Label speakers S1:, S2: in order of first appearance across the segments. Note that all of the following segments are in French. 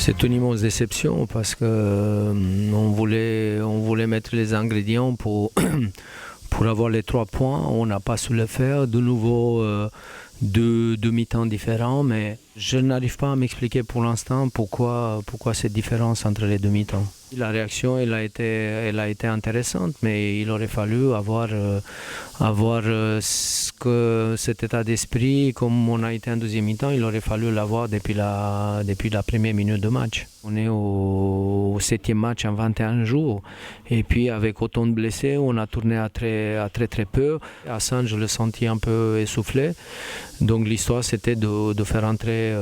S1: C'est une immense déception parce que on voulait mettre les ingrédients pour, pour avoir les 3 points. On n'a pas su le faire. De nouveau, deux mi-temps différents, mais je n'arrive pas à m'expliquer pour l'instant pourquoi cette différence entre les 2 mi-temps. La réaction elle a été intéressante, mais il aurait fallu avoir cet état d'esprit, comme on a été en 2e mi-temps, il aurait fallu l'avoir depuis la première minute de match. On est au 7e match en 21 jours, et puis avec autant de blessés, on a tourné à très peu. Hassan, je le sentis un peu essoufflé, donc l'histoire c'était de faire entrer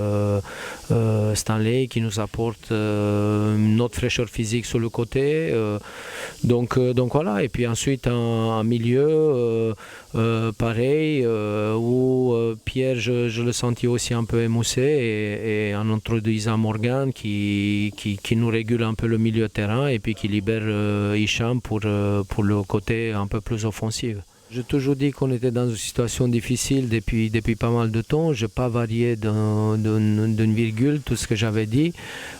S1: Stanley qui nous apporte notre fraîcheur physique sur le côté, donc voilà. Et puis ensuite en milieu pareil, où Pierre je le sentis aussi un peu émoussé, et en introduisant Morgan qui nous régule un peu le milieu de terrain et puis qui libère Hicham pour le côté un peu plus offensif. J'ai toujours dit qu'on était dans une situation difficile depuis pas mal de temps. Je n'ai pas varié d'une virgule tout ce que j'avais dit,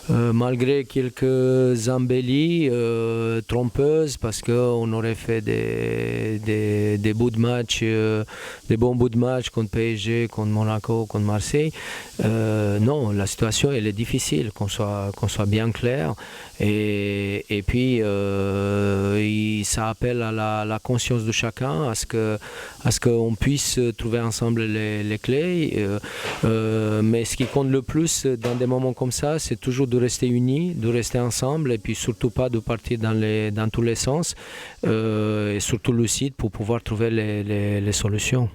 S1: malgré quelques embellies trompeuses, parce qu'on aurait fait des bouts de match, des bons bouts de match contre PSG, contre Monaco, contre Marseille. Non, la situation elle est difficile, qu'on soit bien clair. Et puis ça appelle à la conscience de chacun, à ce qu'on puisse trouver ensemble les clés. Mais ce qui compte le plus dans des moments comme ça, c'est toujours de rester unis, de rester ensemble, et puis surtout pas de partir dans tous les sens, et surtout lucide pour pouvoir trouver les solutions.